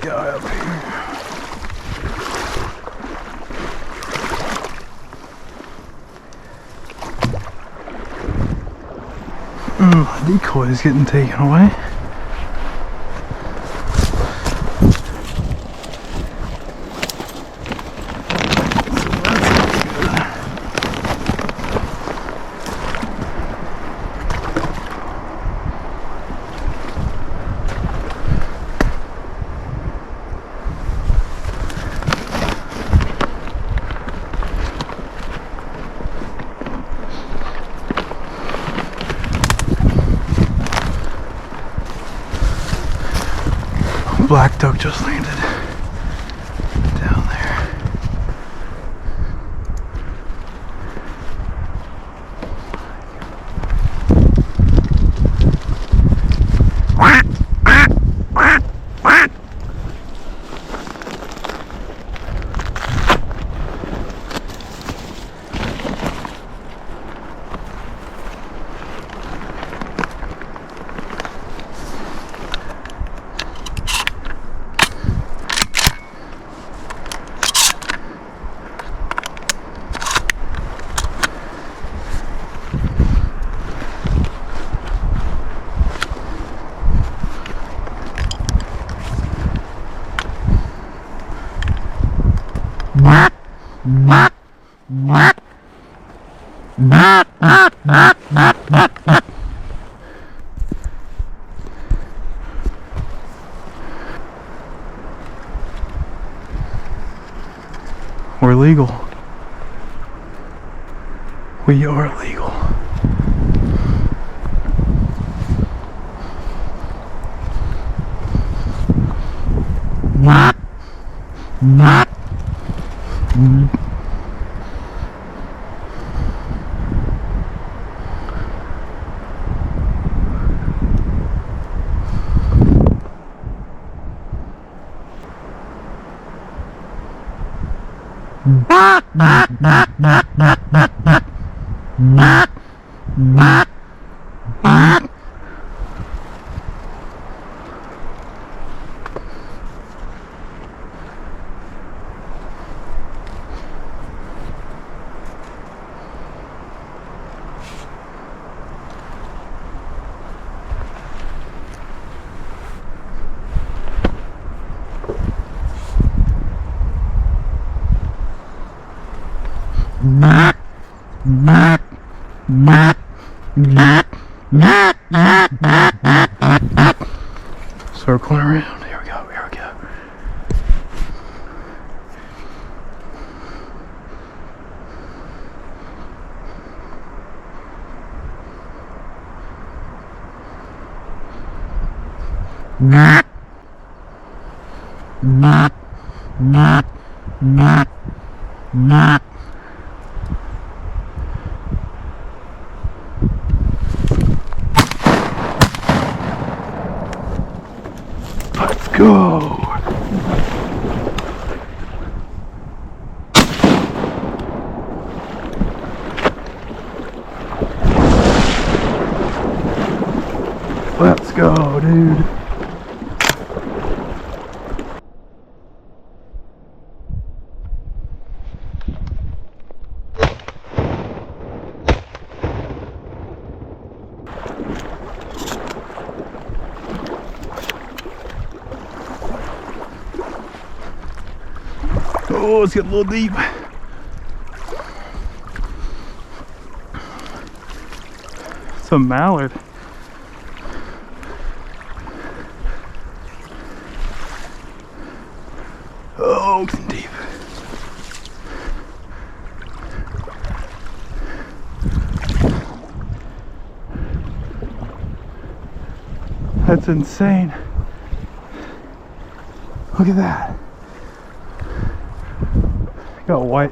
guy up here. My decoy is getting taken away. Black duck just landed down there. We're legal. We are legal. Circling around. Here we go. Here we go. Let's go. Let's go, dude. Oh, it's getting a little deep. It's a mallard. Oh, it's deep. That's insane. Look at that. Got white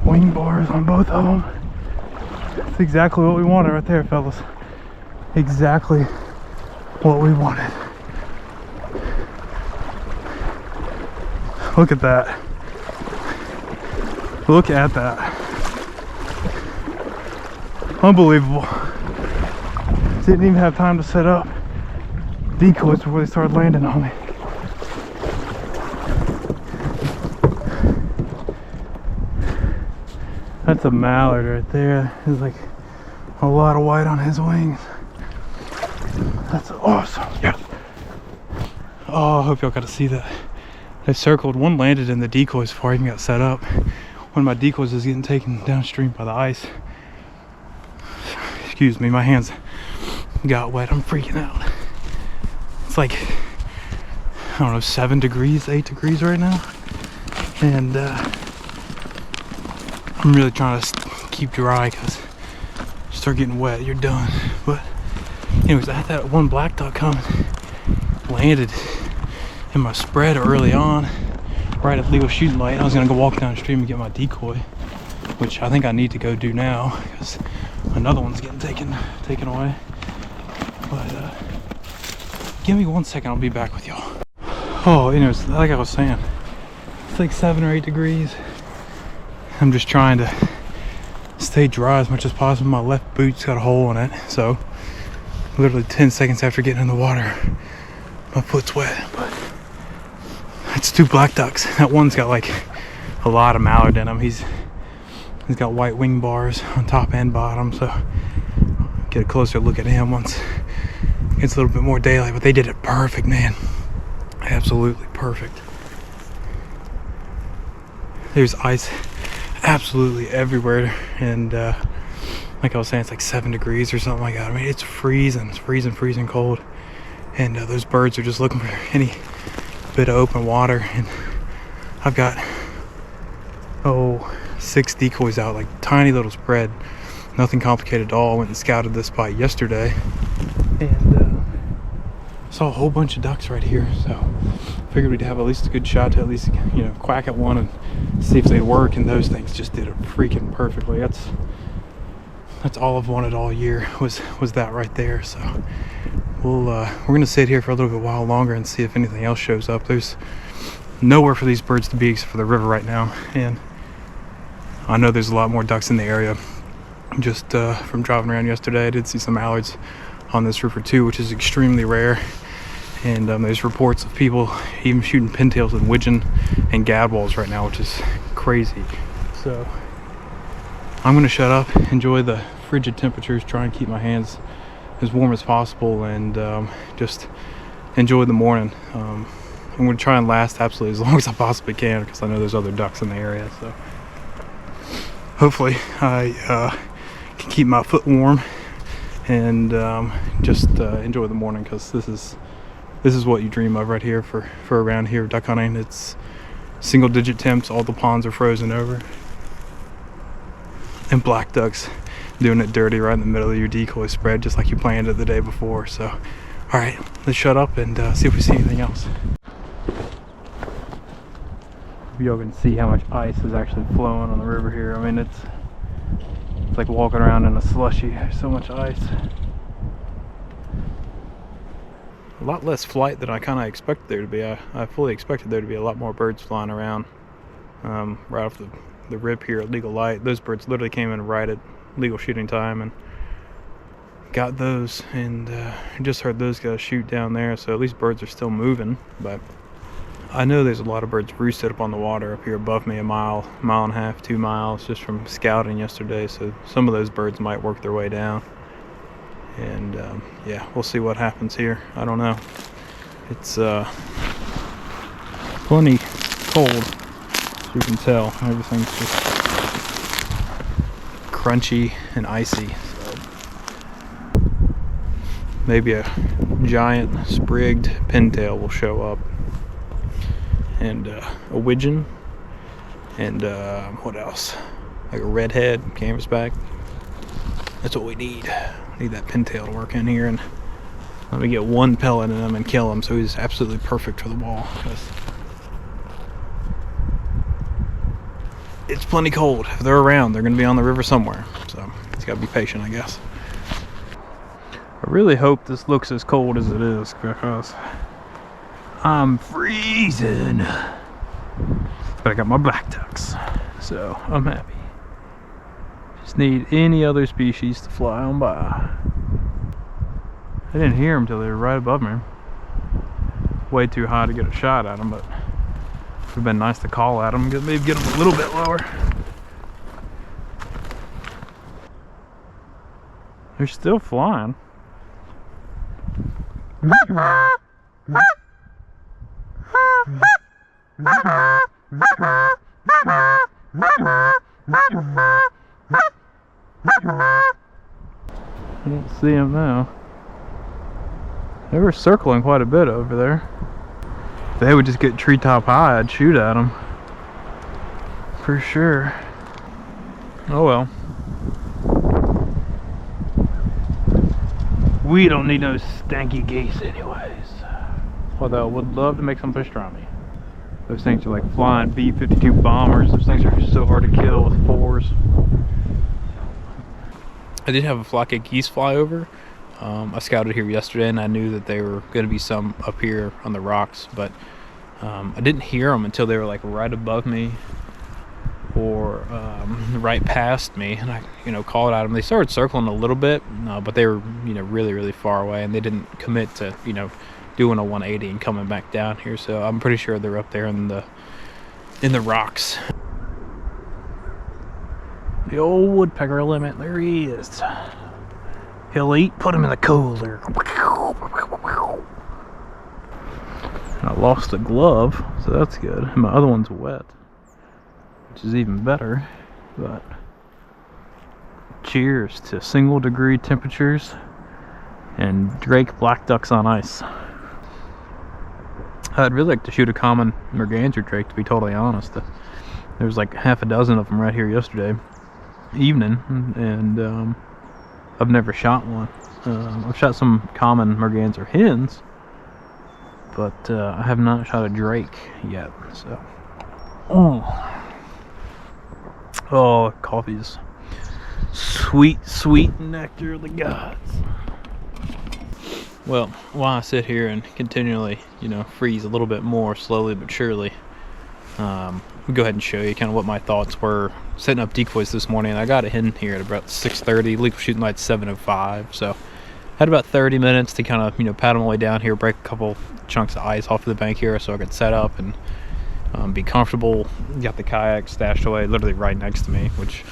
wing bars on both of them. That's exactly what we wanted right there, fellas. Exactly what we wanted. Look at that. Look at that. Unbelievable. Didn't even have time to set up decoys before they started landing on me. That's a mallard right there. There's like a lot of white on his wings. That's awesome. Yes. Oh, I hope y'all got to see that. They circled. One landed in the decoys before I even got set up. One of my decoys is getting taken downstream by the ice. Excuse me, my hands got wet. I'm freaking out. It's like, I don't know, 7 degrees, 8 degrees right now. And I'm really trying to keep dry because you start getting wet, you're done. But anyways, I had that one black duck come, landed in my spread early on, right at legal shooting light. I was gonna go walk downstream and get my decoy, which I think I need to go do now because another one's getting taken away. But give me 1 second, I'll be back with y'all. Oh, anyways, like I was saying, it's like 7 or 8 degrees. I'm just trying to stay dry as much as possible. My left boot's got a hole in it, so literally 10 seconds after getting in the water, my foot's wet. But it's 2 black ducks. That one's got like a lot of mallard in him. He's got white wing bars on top and bottom, so get a closer look at him once it gets a little bit more daylight. But they did it perfect, man. Absolutely perfect. There's ice absolutely everywhere, and like I was saying, it's like 7 degrees or something like that. I mean, it's freezing cold, and those birds are just looking for any bit of open water. And I've got 6 decoys out, like tiny little spread, nothing complicated at all. I went and scouted this spot yesterday and saw a whole bunch of ducks right here, so figured we'd have at least a good shot to at least, you know, quack at one and see if they'd work. And those things just did it freaking perfectly. That's all I've wanted all year, was that right there. So we're gonna sit here for a little bit while longer and see if anything else shows up. There's nowhere for these birds to be except for the river right now, and I know there's a lot more ducks in the area. Just from driving around yesterday, I did see some mallards on this river too, which is extremely rare. And there's reports of people even shooting pintails and widgeon and gadwalls right now, which is crazy. So I'm gonna shut up, enjoy the frigid temperatures, try and keep my hands as warm as possible, and just enjoy the morning. I'm gonna try and last absolutely as long as I possibly can, because I know there's other ducks in the area. So hopefully I can keep my foot warm and just enjoy the morning, because this is what you dream of right here for around here duck hunting. It's single digit temps, all the ponds are frozen over, and black ducks doing it dirty right in the middle of your decoy spread, just like you planned it the day before. So all right, let's shut up and see if we see anything else. Y'all can see how much ice is actually flowing on the river here. I mean, it's like walking around in a slushy. There's so much ice. A lot less flight than I kind of expected there to be. I fully expected there to be a lot more birds flying around right off the rip here at legal light. Those birds literally came in right at legal shooting time and got those, and just heard those guys shoot down there. So at least birds are still moving. But I know there's a lot of birds roosted up on the water up here above me, a mile and a half, 2 miles, just from scouting yesterday. So some of those birds might work their way down. And yeah, we'll see what happens here. I don't know. It's plenty cold, as you can tell. Everything's just crunchy and icy. So maybe a giant sprigged pintail will show up, and a widgeon, and what else? Like a redhead canvasback. That's what we need. Need that pintail to work in here, and let me get one pellet in him and kill him, so he's absolutely perfect for the ball, because it's plenty cold. If they're around, they're going to be on the river somewhere, so it's got to be patient, I guess. I really hope this looks as cold as it is, because I'm freezing, but I got my black ducks, so I'm happy. Just need any other species to fly on by. I didn't hear them till they were right above me. Way too high to get a shot at them, but it would have been nice to call at them, maybe get them a little bit lower. They're still flying. I don't see them now. They were circling quite a bit over there. If they would just get treetop high, I'd shoot at them. For sure. Oh well. We don't need no stanky geese anyways. Although I would love to make some pastrami. Those things are like flying B-52 bombers. Those things are so hard to kill with fours. I did have a flock of geese fly over. I scouted here yesterday and I knew that there were going to be some up here on the rocks, but I didn't hear them until they were like right above me or right past me, and I called at them. They started circling a little bit, but they were really far away, and they didn't commit to doing a 180 and coming back down here. So I'm pretty sure they're up there in the rocks. The old woodpecker limit, there he is. He'll eat, put him in the cooler. And I lost a glove, so that's good. And my other one's wet, which is even better. But cheers to single degree temperatures and Drake black ducks on ice. I'd really like to shoot a common merganser drake, to be totally honest. There was like half a dozen of them right here yesterday evening, and I've never shot one. I've shot some common merganser hens, but I have not shot a drake yet. So, oh, coffee's sweet nectar of the gods. Well, while I sit here and continually, freeze a little bit more slowly but surely, I'll go ahead and show you kind of what my thoughts were setting up decoys this morning. I got a hen here at about 6:30, legal shooting light 7:05, so had about 30 minutes to kind of paddle my way down here, break a couple chunks of ice off of the bank here so I could set up and be comfortable. Got the kayak stashed away literally right next to me, which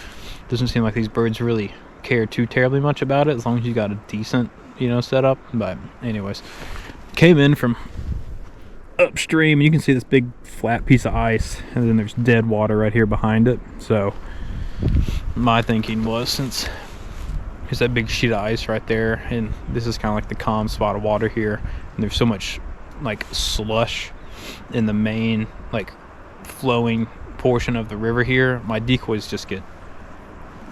doesn't seem like these birds really care too terribly much about it as long as you got a decent setup. But anyways, came in from upstream and you can see this big flat piece of ice, and then there's dead water right here behind it. So my thinking was, since there's that big sheet of ice right there, and this is kind of like the calm spot of water here, and there's so much like slush in the main like flowing portion of the river here, my decoys just get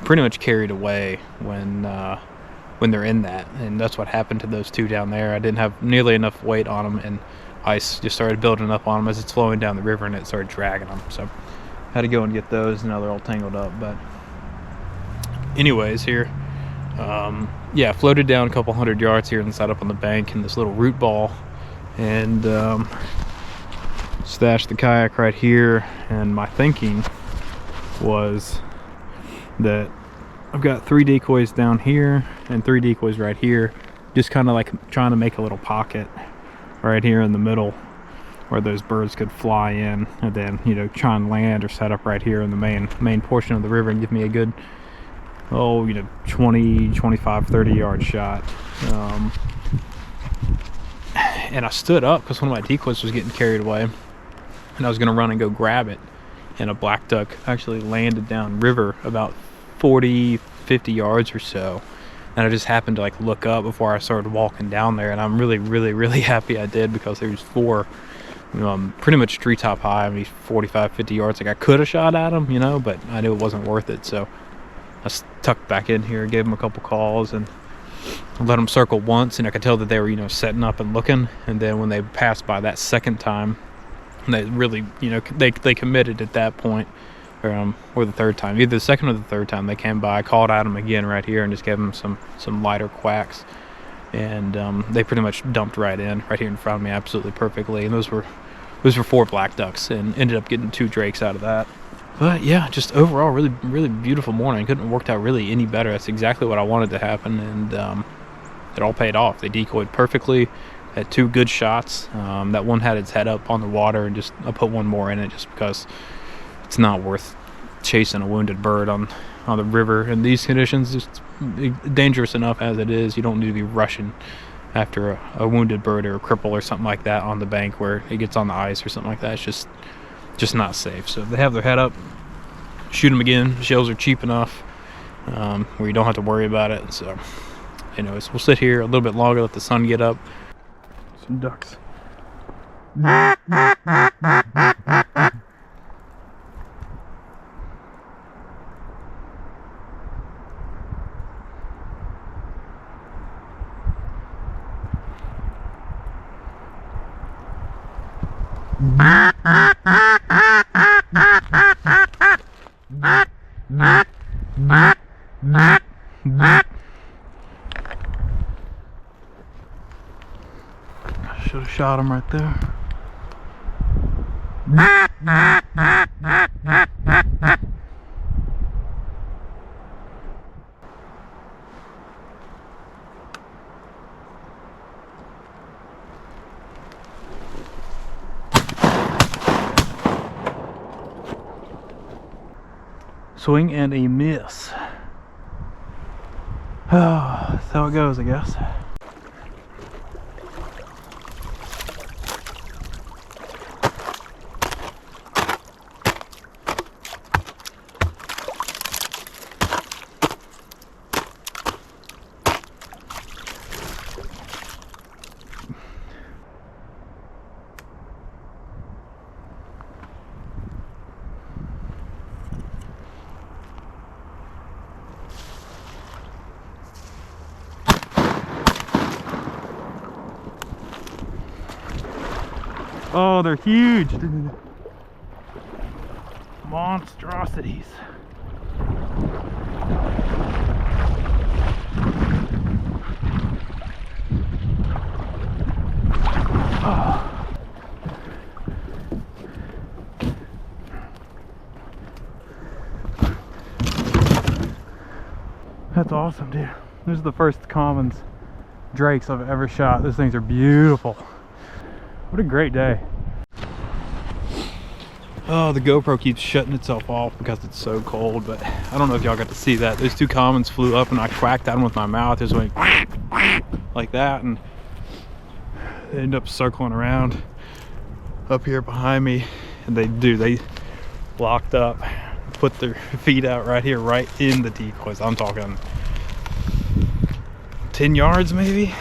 pretty much carried away when they're in that. And that's what happened to those two down there. I didn't have nearly enough weight on them, and ice just started building up on them as it's flowing down the river, and it started dragging them. So I had to go and get those, and now they're all tangled up. But anyways, here yeah, floated down a couple 100 yards here and sat up on the bank in this little root ball, and stashed the kayak right here. And my thinking was that I've got 3 decoys down here and 3 decoys right here, just kind of like trying to make a little pocket right here in the middle where those birds could fly in, and then try and land or set up right here in the main portion of the river and give me a good 20, 25, 30 yard shot. And I stood up because one of my decoys was getting carried away, and I was going to run and go grab it, and a black duck actually landed down river about 40, 50 yards or so. And I just happened to like look up before I started walking down there, and I'm really happy I did, because there's 4 pretty much treetop high, maybe 45, 50 yards. Like I could have shot at them, but I knew it wasn't worth it. So I tucked back in here, gave them a couple calls, and let them circle once, and I could tell that they were setting up and looking. And then when they passed by that second time, they really they committed at that point. Or the third time, either the second or the third time they came by, I called at them again right here and just gave them some lighter quacks, and they pretty much dumped right here in front of me absolutely perfectly. And those were 4 black ducks, and ended up getting 2 drakes out of that. But yeah, just overall really beautiful morning. Couldn't have worked out really any better. That's exactly what I wanted to happen, and it all paid off. They decoyed perfectly, had 2 good shots. That one had its head up on the water, and just I put one more in it just because it's not worth chasing a wounded bird on on the river in these conditions. It's dangerous enough as it is. You don't need to be rushing after a wounded bird or a cripple or something like that on the bank where it gets on the ice or something like that. It's just not safe. So if they have their head up, shoot them again. Shells are cheap enough where you don't have to worry about it. So anyways, we'll sit here a little bit longer, let the sun get up. Some ducks. Should have shot him right there. Swing and a miss. Oh, that's how it goes, I guess. Oh, they're huge. Monstrosities. Oh. That's awesome, dude. This is the first commons drakes I've ever shot. Those things are beautiful. What a great day. Oh, the GoPro keeps shutting itself off because it's so cold, but I don't know if y'all got to see that. Those two commons flew up and I quacked at them with my mouth. Just went like that, and they end up circling around up here behind me, and they locked up, put their feet out right here, right in the decoys. I'm talking 10 yards maybe.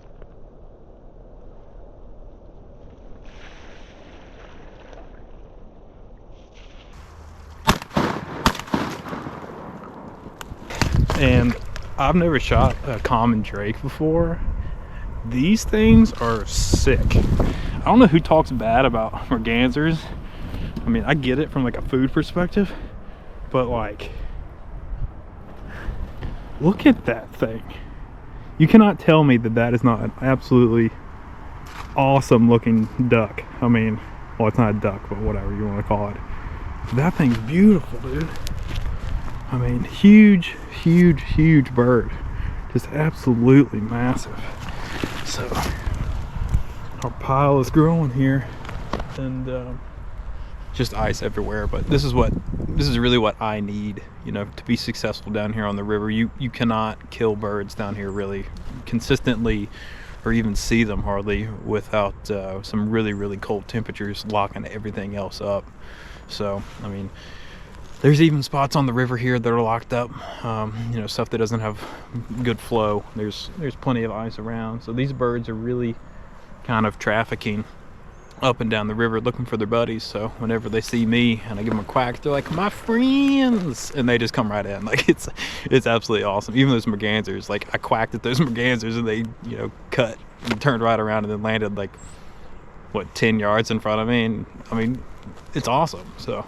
And I've never shot a common drake before. These things are sick. I don't know who talks bad about mergansers. I mean, I get it from like a food perspective, but like, look at that thing. You cannot tell me that that is not an absolutely awesome looking duck. I mean, well, it's not a duck, but whatever you want to call it. That thing's beautiful, dude. I mean, huge bird. Just absolutely massive. So, our pile is growing here, and just ice everywhere. But this is really what I need, you know, to be successful down here on the river. You cannot kill birds down here really consistently, or even see them hardly, without some really cold temperatures locking everything else up. So, I mean, there's even spots on the river here that are locked up, you know, stuff that doesn't have good flow. There's plenty of ice around, so these birds are really kind of trafficking up and down the river looking for their buddies. So whenever they see me and I give them a quack, they're like, my friends, and they just come right in. Like, it's absolutely awesome. Even those mergansers, like, I quacked at those mergansers and they, you know, cut and turned right around and then landed like, what, 10 yards in front of me. And I mean, it's awesome. So,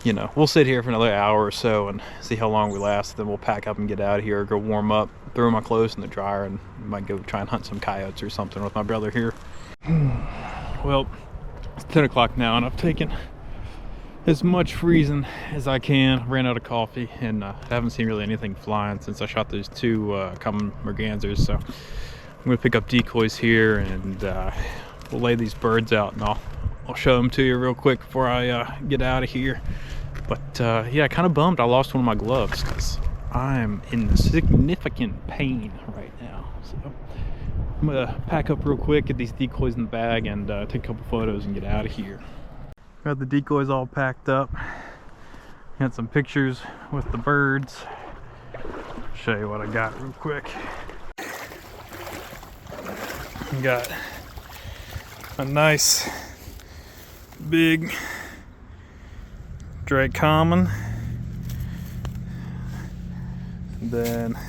you know, we'll sit here for another hour or so and see how long we last. Then we'll pack up and get out of here, go warm up, throw my clothes in the dryer, and might go try and hunt some coyotes or something with my brother here. Well, it's 10 o'clock now, and I've taken as much freezing as I can. Ran out of coffee, and I haven't seen really anything flying since I shot those two common mergansers. So I'm gonna pick up decoys here, and we'll lay these birds out, and I'll show them to you real quick before I get out of here. But yeah, kind of bummed I lost one of my gloves, because I'm in significant pain right now. So I'm gonna pack up real quick, get these decoys in the bag, and take a couple photos and get out of here. Got the decoys all packed up. Got some pictures with the birds. Show you what I got real quick. Got a nice big Drake common. And then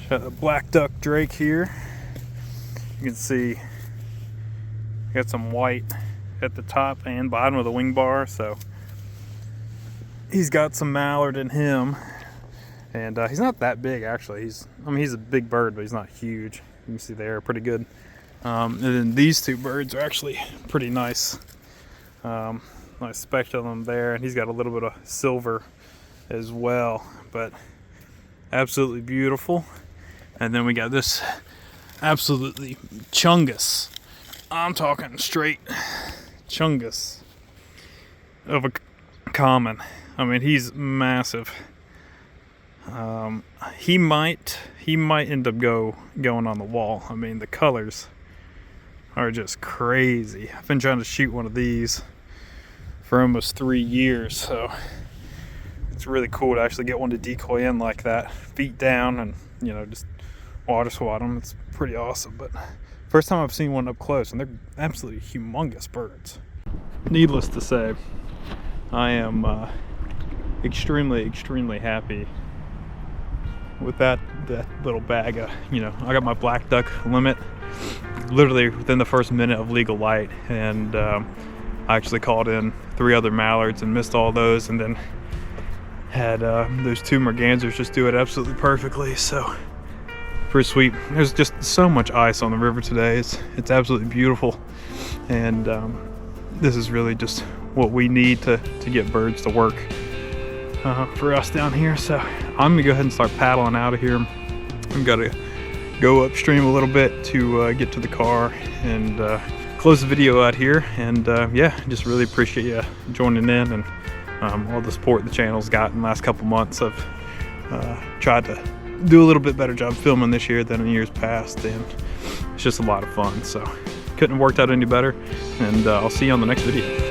got a black duck drake here. You can see got some white at the top and bottom of the wing bar, so he's got some mallard in him. And he's not that big actually. He's a big bird, but he's not huge. You can see they're pretty good. And then these two birds are actually pretty nice. Nice speculum there, and he's got a little bit of silver as well, but absolutely beautiful. And then we got this absolutely chungus. I'm talking straight chungus of a common. I mean, he's massive. He might end up going on the wall. I mean, the colors are just crazy. I've been trying to shoot one of these for almost 3 years, so it's really cool to actually get one to decoy in like that, feet down, and just water swat them. It's pretty awesome. But first time I've seen one up close, and they're absolutely humongous birds. Needless to say, I am extremely happy with that little bag. I got my black duck limit literally within the first minute of legal light, and I actually called in 3 other mallards and missed all those, and then had those 2 mergansers just do it absolutely perfectly. So pretty sweet. There's just so much ice on the river today. It's absolutely beautiful, and this is really just what we need to get birds to work for us down here. So I'm gonna go ahead and start paddling out of here. I've got to go upstream a little bit to get to the car and close the video out here. And yeah, just really appreciate you joining in, and all the support the channel's gotten the last couple months. I've tried to do a little bit better job filming this year than in years past, and it's just a lot of fun. So couldn't have worked out any better, and I'll see you on the next video.